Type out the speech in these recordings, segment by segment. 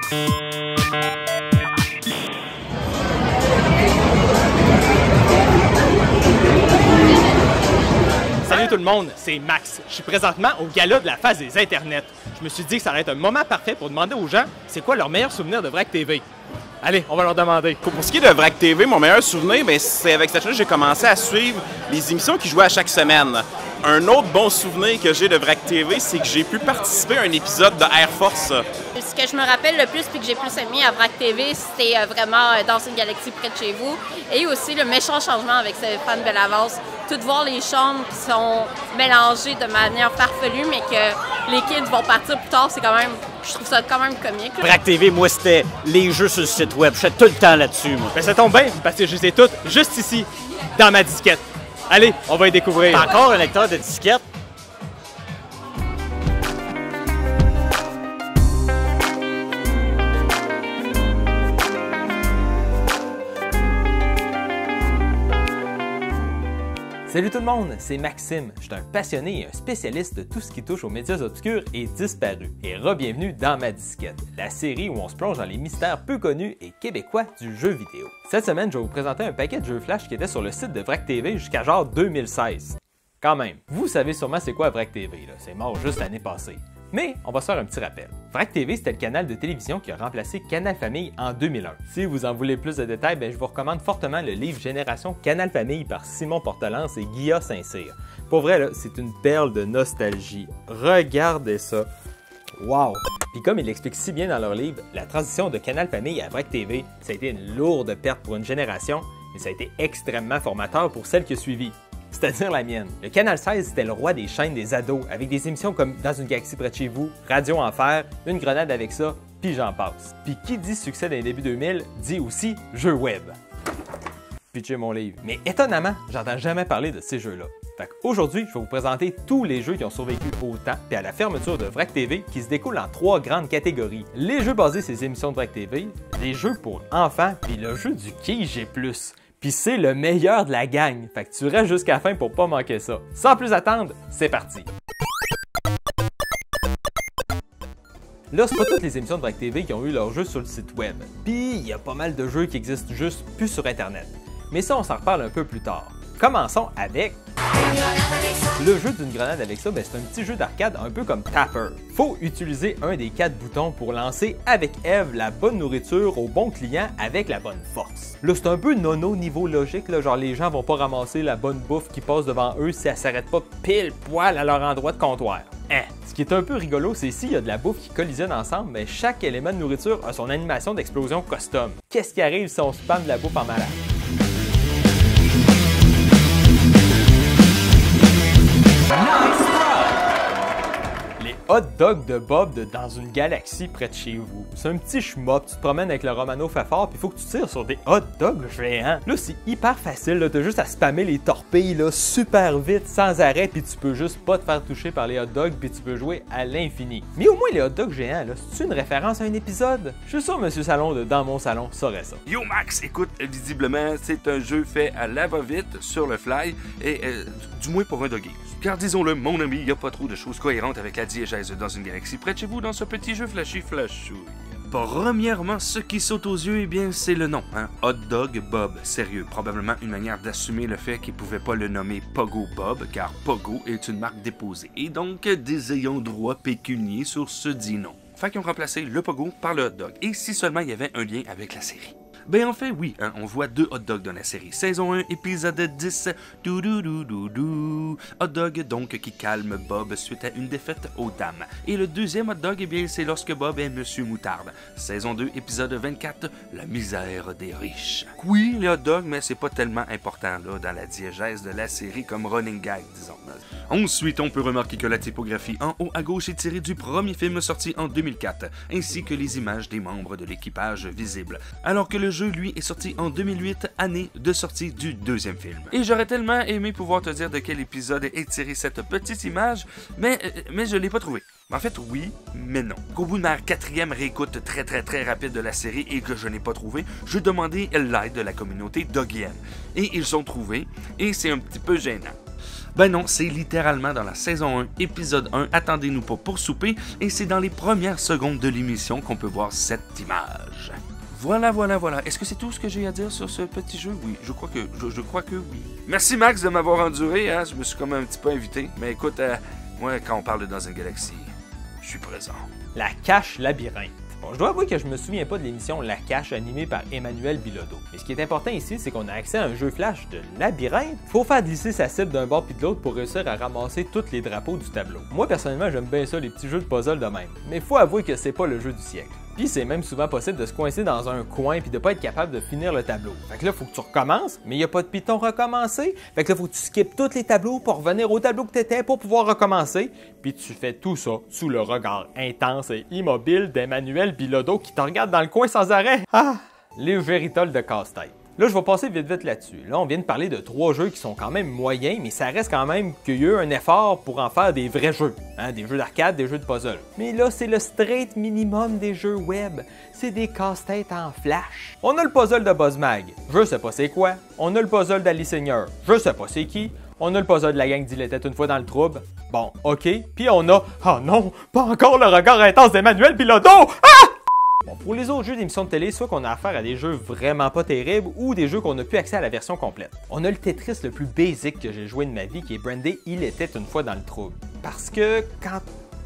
Salut tout le monde, c'est Max. Je suis présentement au gala de la phase des internets. Je me suis dit que ça allait être un moment parfait pour demander aux gens c'est quoi leur meilleur souvenir de VRAC TV. Allez, on va leur demander. Pour ce qui est de VRAC TV, mon meilleur souvenir, c'est avec cette chose que j'ai commencé à suivre les émissions qui jouaient à chaque semaine. Un autre bon souvenir que j'ai de VRAC TV, c'est que j'ai pu participer à un épisode de Air Force. Ce que je me rappelle le plus et que j'ai plus aimé à VRAC TV, c'était vraiment Dans une galaxie près de chez vous. Et aussi le méchant changement avec Stéphane Bellavance. Tout voir les chambres qui sont mélangées de manière farfelue, mais que les kids vont partir plus tard, c'est quand même, je trouve ça quand même comique. VRAC TV, moi, c'était les jeux sur le site web. Je suis tout le temps là-dessus, moi. Ben ça tombe bien, parce que je les ai toutes juste ici, dans ma disquette. Allez, on va y découvrir. T'as encore un lecteur de disquette? Salut tout le monde, c'est Maxime. Je suis un passionné et un spécialiste de tout ce qui touche aux médias obscurs et disparus. Et re-bienvenue dans ma disquette, la série où on se plonge dans les mystères peu connus et québécois du jeu vidéo. Cette semaine, je vais vous présenter un paquet de jeux Flash qui étaient sur le site de VRAC TV jusqu'à genre 2016. Quand même, vous savez sûrement c'est quoi VRAC TV, c'est mort juste l'année passée. Mais on va se faire un petit rappel. VRAC TV, c'était le canal de télévision qui a remplacé Canal Famille en 2001. Si vous en voulez plus de détails, je vous recommande fortement le livre Génération Canal Famille par Simon Portelance et Guilla Saint-Cyr. Pour vrai, c'est une perle de nostalgie. Regardez ça. Wow! Puis comme il l'explique si bien dans leur livre, la transition de Canal Famille à VRAC TV, ça a été une lourde perte pour une génération, mais ça a été extrêmement formateur pour celle qui a suivi. C'est-à-dire la mienne. Le Canal 16, c'était le roi des chaînes des ados, avec des émissions comme Dans une galaxie près de chez vous, Radio Enfer, Une grenade avec ça, puis j'en passe. Puis qui dit succès dans les débuts 2000, dit aussi jeux web. Pitcher mon livre. Mais étonnamment, j'entends jamais parler de ces jeux-là. Fait qu'aujourd'hui, je vais vous présenter tous les jeux qui ont survécu au temps et à la fermeture de VRAC TV qui se découlent en 3 grandes catégories. Les jeux basés sur les émissions de VRAC TV, les jeux pour enfants, puis le jeu du QG+. Puis c'est le meilleur de la gang, fait que tu restes jusqu'à la fin pour pas manquer ça. Sans plus attendre, c'est parti! Là, c'est pas toutes les émissions de VRAC TV qui ont eu leur jeu sur le site web. Puis il y a pas mal de jeux qui existent juste plus sur Internet. Mais ça, on s'en reparle un peu plus tard. Commençons avec... Le jeu d'une grenade avec ça, c'est un petit jeu d'arcade un peu comme Tapper. Faut utiliser un des 4 boutons pour lancer avec Eve la bonne nourriture au bon client avec la bonne force. Là, c'est un peu nono niveau logique, là, genre les gens vont pas ramasser la bonne bouffe qui passe devant eux si elle s'arrête pas pile poil à leur endroit de comptoir. Ce qui est un peu rigolo, c'est s'il y a de la bouffe qui collisionne ensemble, mais chaque élément de nourriture a son animation d'explosion custom. Qu'est-ce qui arrive si on spam de la bouffe en malade? Hot dog de Bob de Dans une galaxie près de chez vous. C'est un petit schmop, tu te promènes avec le Romano Fafard puis il faut que tu tires sur des hot dogs géants. Là, c'est hyper facile, t'as juste à spammer les torpilles là, super vite, sans arrêt, puis tu peux juste pas te faire toucher par les hot dogs puis tu peux jouer à l'infini. Mais au moins les hot dogs géants, là, c'est une référence à un épisode? Je suis sûr Monsieur Salon de Dans mon salon saurait ça. Yo Max, écoute, visiblement, c'est un jeu fait à la va-vite, sur le fly, et du moins pour un doggy. Car disons-le, mon ami, y a pas trop de choses cohérentes avec la diégèse Dans une galaxie près de chez vous dans ce petit jeu flashy flashouille. Premièrement, ce qui saute aux yeux, eh bien, c'est le nom, hein? Hot Dog Bob. Sérieux, probablement une manière d'assumer le fait qu'il pouvait pas le nommer Pogo Bob, car Pogo est une marque déposée, et donc des ayants droit pécuniers sur ce dit nom. Fait qu'ils ont remplacé le Pogo par le hot dog, et si seulement il y avait un lien avec la série. Ben en fait, oui, hein, on voit 2 hot dogs dans la série. Saison 1, épisode 10, hot dog donc qui calme Bob suite à une défaite aux dames. Et le deuxième hot dog, eh bien, c'est lorsque Bob est Monsieur Moutarde. Saison 2, épisode 24, la misère des riches. Oui, les hot dogs, mais c'est pas tellement important là dans la diégèse de la série comme running gag, disons. Ensuite, on peut remarquer que la typographie en haut à gauche est tirée du premier film sorti en 2004, ainsi que les images des membres de l'équipage visibles, alors que le jeu, lui, est sorti en 2008, année de sortie du deuxième film. Et j'aurais tellement aimé pouvoir te dire de quel épisode est tirée cette petite image, mais je l'ai pas trouvé. En fait, oui, mais non. Qu'au bout de ma 4e réécoute très rapide de la série et que je n'ai pas trouvé, je demandais l'aide de la communauté Doggienne. Et ils ont trouvé, et c'est un petit peu gênant. Ben non, c'est littéralement dans la saison 1, épisode 1, Attendez-nous pas pour souper, et c'est dans les premières secondes de l'émission qu'on peut voir cette image. Voilà. Est-ce que c'est tout ce que j'ai à dire sur ce petit jeu? Oui, je crois que oui. Merci Max de m'avoir enduré, hein? Je me suis comme un petit peu invité. Mais écoute, moi, quand on parle de Dans une galaxie, je suis présent. La cache labyrinthe. Bon, je dois avouer que je me souviens pas de l'émission La Cache animée par Emmanuel Bilodeau. Mais ce qui est important ici, c'est qu'on a accès à un jeu flash de labyrinthe. Faut faire glisser sa cible d'un bord puis de l'autre pour réussir à ramasser tous les drapeaux du tableau. Moi, personnellement, j'aime bien ça, les petits jeux de puzzle de même. Mais faut avouer que c'est pas le jeu du siècle. Puis c'est même souvent possible de se coincer dans un coin puis de pas être capable de finir le tableau. Fait que là, faut que tu recommences, mais il n'y a pas de piton recommencer. Fait que là, faut que tu skippes tous les tableaux pour revenir au tableau que t'étais pour pouvoir recommencer. Puis tu fais tout ça sous le regard intense et immobile d'Emmanuel Bilodeau qui te regarde dans le coin sans arrêt. Ah! Les véritables de casse-tête. Là, je vais passer vite là-dessus. Là, on vient de parler de 3 jeux qui sont quand même moyens, mais ça reste quand même qu'il y a eu un effort pour en faire des vrais jeux. Hein, des jeux d'arcade, des jeux de puzzle. Mais là, c'est le straight minimum des jeux web. C'est des casse-têtes en flash. On a le puzzle de BuzzMag. Je sais pas c'est quoi. On a le puzzle d'Ali Seigneur. Je sais pas c'est qui. On a le puzzle de la gang d'Il était une fois dans le trouble. Bon, ok. Puis on a... Oh non, pas encore le regard intense d'Emmanuel Bilodeau! Ah! Bon, pour les autres jeux d'émissions de télé, soit qu'on a affaire à des jeux vraiment pas terribles ou des jeux qu'on n'a plus accès à la version complète. On a le Tetris le plus basic que j'ai joué de ma vie qui est brandé Il était une fois dans le trouble. Parce que quand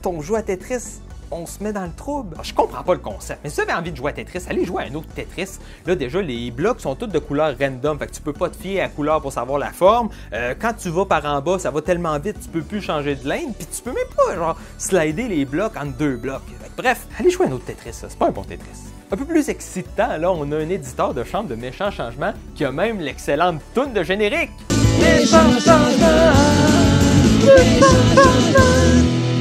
on joue à Tetris, on se met dans le trouble. Je comprends pas le concept, mais si vous avez envie de jouer à Tetris, allez jouer à un autre Tetris. Là, déjà, les blocs sont tous de couleur random, fait que tu peux pas te fier à la couleur pour savoir la forme. Quand tu vas par en bas, ça va tellement vite, tu peux plus changer de lane, puis tu peux même pas, genre, slider les blocs entre 2 blocs. Bref, allez jouer à un autre Tetris, c'est pas un bon Tetris. Un peu plus excitant, là, on a un éditeur de chambre de méchants changements qui a même l'excellente toune de générique. Méchants changements!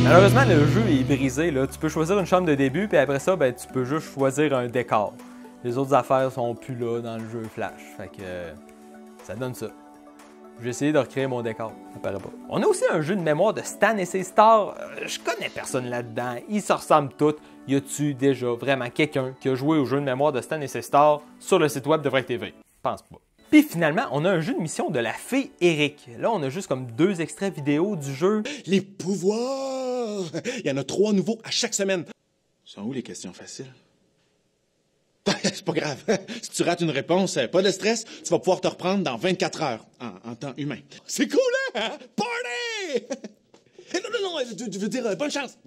Malheureusement, le jeu est brisé, là. Tu peux choisir une chambre de début, puis après ça, ben, tu peux juste choisir un décor. Les autres affaires sont plus là dans le jeu Flash, fait que ça donne ça. J'ai essayé de recréer mon décor, ça paraît pas. On a aussi un jeu de mémoire de Stan et ses stars. Je connais personne là-dedans, ils se ressemblent tous. Y a-tu déjà vraiment quelqu'un qui a joué au jeu de mémoire de Stan et ses stars sur le site web de VRAC TV? Pense pas. Puis finalement, on a un jeu de mission de la fée Eric. Là, on a juste comme 2 extraits vidéo du jeu. Les pouvoirs! Il y en a 3 nouveaux à chaque semaine. Sont où les questions faciles? C'est pas grave. Si tu rates une réponse, pas de stress, tu vas pouvoir te reprendre dans 24 heures, en temps humain. C'est cool, hein? Party! Non, je veux dire, bonne chance.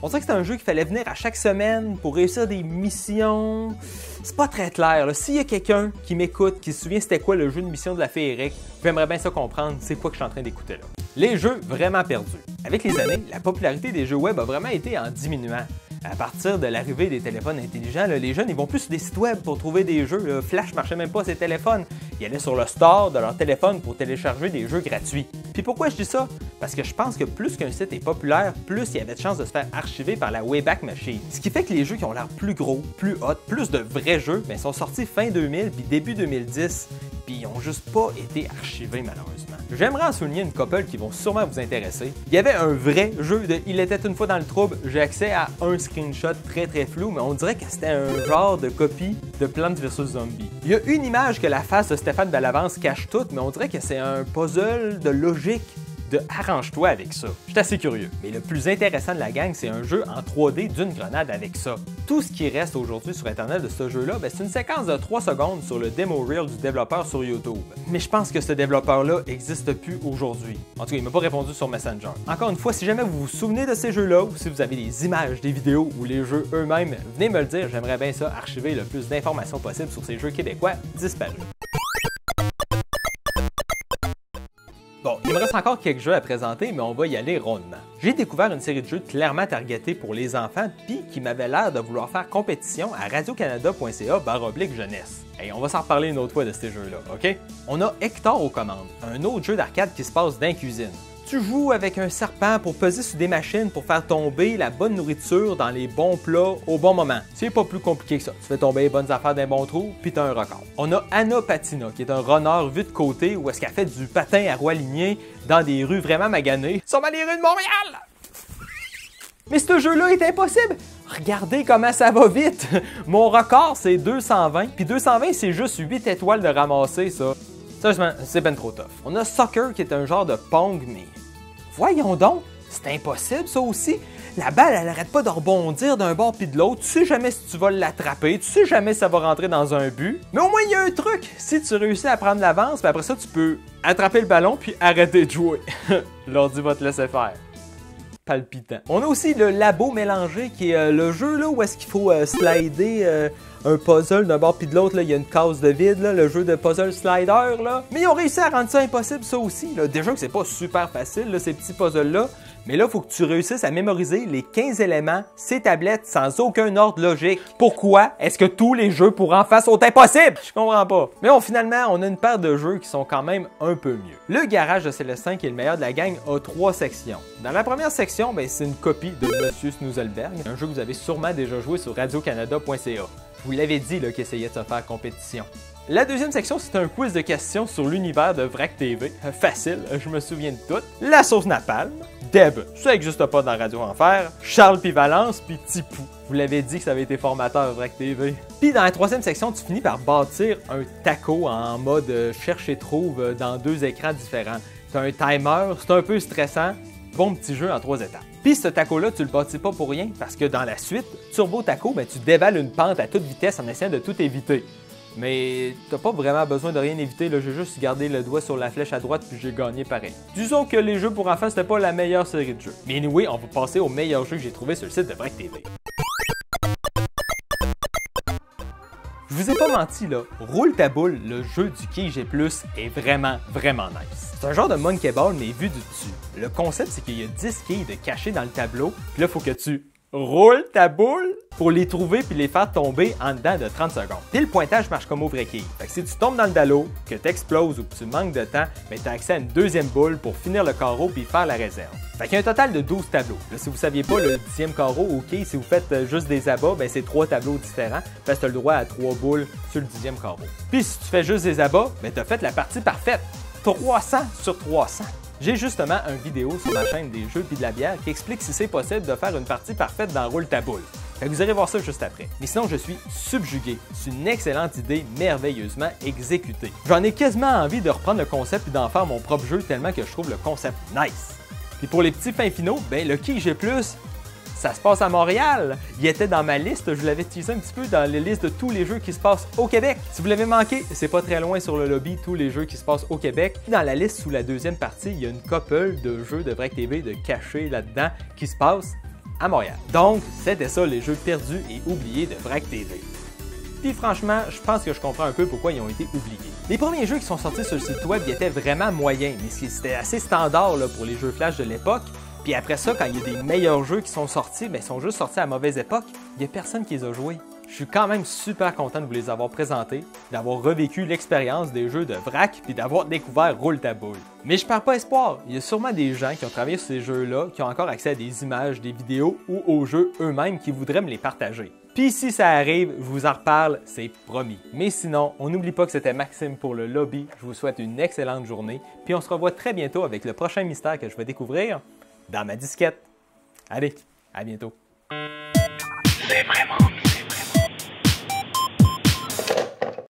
On dirait que c'est un jeu qu'il fallait venir à chaque semaine pour réussir des missions. C'est pas très clair. S'il y a quelqu'un qui m'écoute, qui se souvient c'était quoi le jeu de mission de la fée Eric, j'aimerais bien ça comprendre c'est quoi que je suis en train d'écouter là. Les jeux vraiment perdus. Avec les années, la popularité des jeux web a vraiment été en diminuant. À partir de l'arrivée des téléphones intelligents, les jeunes ils vont plus sur des sites web pour trouver des jeux. Flash marchait même pas ses téléphones. Ils allaient sur le store de leur téléphone pour télécharger des jeux gratuits. Puis pourquoi je dis ça? Parce que je pense que plus qu'un site est populaire, plus il y avait de chances de se faire archiver par la Wayback Machine. Ce qui fait que les jeux qui ont l'air plus gros, plus hot, plus de vrais jeux, ben, sont sortis fin 2000 puis début 2010, puis ils ont juste pas été archivés malheureusement. J'aimerais en souligner une couple qui vont sûrement vous intéresser. Il y avait un vrai jeu de Il était une fois dans le trouble. J'ai accès à un screenshot très flou, mais on dirait que c'était un genre de copie de Plants vs Zombies. Il y a une image que la face de Stéphane Bellavance cache toute, mais on dirait que c'est un puzzle de logique. De arrange-toi avec ça. Je suis assez curieux. Mais le plus intéressant de la gang, c'est un jeu en 3D d'une grenade avec ça. Tout ce qui reste aujourd'hui sur Internet de ce jeu-là, ben, c'est une séquence de 3 secondes sur le demo reel du développeur sur YouTube. Mais je pense que ce développeur-là n'existe plus aujourd'hui. En tout cas, il m'a pas répondu sur Messenger. Encore une fois, si jamais vous vous souvenez de ces jeux-là, ou si vous avez des images, des vidéos ou les jeux eux-mêmes, venez me le dire. J'aimerais bien ça archiver le plus d'informations possible sur ces jeux québécois disparus. Bon, il me reste encore quelques jeux à présenter, mais on va y aller rondement. J'ai découvert une série de jeux clairement targetée pour les enfants, puis qui m'avait l'air de vouloir faire compétition à radiocanada.ca/jeunesse. Hey, on va s'en reparler une autre fois de ces jeux-là, ok? On a Hector aux commandes, un autre jeu d'arcade qui se passe dans la cuisine. Tu joues avec un serpent pour peser sur des machines pour faire tomber la bonne nourriture dans les bons plats au bon moment. C'est pas plus compliqué que ça. Tu fais tomber les bonnes affaires d'un bon trou, puis t'as un record. On a Anna Patina, qui est un runner vu de côté où est-ce qu'elle fait du patin à roue alignée dans des rues vraiment maganées. Sûrement les rues de Montréal! Mais ce jeu-là est impossible! Regardez comment ça va vite! Mon record, c'est 220, puis 220, c'est juste 8 étoiles de ramasser, ça. Sérieusement, c'est ben trop tough. On a Soccer qui est un genre de Pong, mais voyons donc, c'est impossible ça aussi. La balle, elle arrête pas de rebondir d'un bord puis de l'autre. Tu sais jamais si tu vas l'attraper, tu sais jamais si ça va rentrer dans un but. Mais au moins, il y a un truc. Si tu réussis à prendre l'avance, puis après ça, tu peux attraper le ballon puis arrêter de jouer. L'ordi va te laisser faire. Palpitant. On a aussi le Labo mélangé qui est le jeu là où est-ce qu'il faut slider un puzzle d'un bord puis de l'autre. Il y a une case de vide, là, le jeu de puzzle slider. Là. Mais ils ont réussi à rendre ça impossible, ça aussi. Là. Déjà que c'est pas super facile, là, ces petits puzzles-là. Mais là, il faut que tu réussisses à mémoriser les 15 éléments, ces tablettes, sans aucun ordre logique. Pourquoi est-ce que tous les jeux pour enfants sont impossibles? Je comprends pas. Mais bon, finalement, on a une paire de jeux qui sont quand même un peu mieux. Le garage de Célestin, qui est le meilleur de la gang, a 3 sections. Dans la première section, c'est une copie de Monsieur Snoozelberg, un jeu que vous avez sûrement déjà joué sur radiocanada.ca. Je vous l'avais dit qu'il essayait de se faire compétition. La deuxième section, c'est un quiz de questions sur l'univers de Vrac TV. Facile, je me souviens de tout. La sauce napalm, Deb, ça n'existe pas dans Radio Enfer, Charles puis Valence, puis Tipou. Vous l'avez dit que ça avait été formateur Vrac TV. Puis dans la troisième section, tu finis par bâtir un taco en mode cherche et trouve dans 2 écrans différents. Tu as un timer, c'est un peu stressant. Bon petit jeu en 3 étapes. Puis ce taco-là, tu le bâtis pas pour rien, parce que dans la suite, Turbo Taco, tu dévales une pente à toute vitesse en essayant de tout éviter. Mais t'as pas vraiment besoin de rien éviter, là, j'ai juste gardé le doigt sur la flèche à droite puis j'ai gagné pareil. Disons que les jeux pour enfants, c'était pas la meilleure série de jeux. Mais anyway, on va passer au meilleur jeu que j'ai trouvé sur le site de Vrac TV. Je vous ai pas menti là, Roule ta boule, le jeu du Quai G+, est vraiment nice. C'est un genre de Monkey Ball mais vu du dessus. Le concept c'est qu'il y a 10 quilles de cachées dans le tableau, puis là faut que tu roules ta boule pour les trouver puis les faire tomber en dedans de 30 secondes. Puis le pointage marche comme au vrai quille. Fait que si tu tombes dans le dallo, que tu exploses ou que tu manques de temps, tu as accès à une deuxième boule pour finir le carreau puis faire la réserve. Fait qu'il y a un total de 12 tableaux. Là, si vous saviez pas, le 10e carreau, ok, si vous faites juste des abats, c'est 3 tableaux différents, parce que tu as le droit à 3 boules sur le 10e carreau. Puis si tu fais juste des abats, tu as fait la partie parfaite. 300 sur 300. J'ai justement une vidéo sur ma chaîne des jeux puis de la bière qui explique si c'est possible de faire une partie parfaite dans Roule ta boule. Fait que vous irez voir ça juste après. Mais sinon, je suis subjugué. C'est une excellente idée, merveilleusement exécutée. J'en ai quasiment envie de reprendre le concept et d'en faire mon propre jeu tellement que je trouve le concept nice. Puis pour les petits fins finaux, le Quai G+, ça se passe à Montréal. Il était dans ma liste, je l'avais teasé un petit peu dans les listes de tous les jeux qui se passent au Québec. Si vous l'avez manqué, c'est pas très loin sur le lobby, tous les jeux qui se passent au Québec. Dans la liste sous la deuxième partie, il y a une couple de jeux de Vrac TV de cachés là-dedans qui se passent à Montréal. Donc, c'était ça les jeux perdus et oubliés de Vrac TV. Puis franchement, je pense que je comprends un peu pourquoi ils ont été oubliés. Les premiers jeux qui sont sortis sur le site web ils étaient vraiment moyens, mais c'était assez standard là, pour les jeux flash de l'époque. Puis après ça, quand il y a des meilleurs jeux qui sont sortis, ils sont juste sortis à mauvaise époque, il n'y a personne qui les a joués. Je suis quand même super content de vous les avoir présentés, d'avoir revécu l'expérience des jeux de Vrac, puis d'avoir découvert Roule ta boule. Mais je perds pas espoir, il y a sûrement des gens qui ont travaillé sur ces jeux-là, qui ont encore accès à des images, des vidéos ou aux jeux eux-mêmes qui voudraient me les partager. Puis si ça arrive, je vous en reparle, c'est promis. Mais sinon, on n'oublie pas que c'était Maxime pour le lobby, je vous souhaite une excellente journée, puis on se revoit très bientôt avec le prochain mystère que je vais découvrir dans ma disquette. Allez, à bientôt. C'est vraiment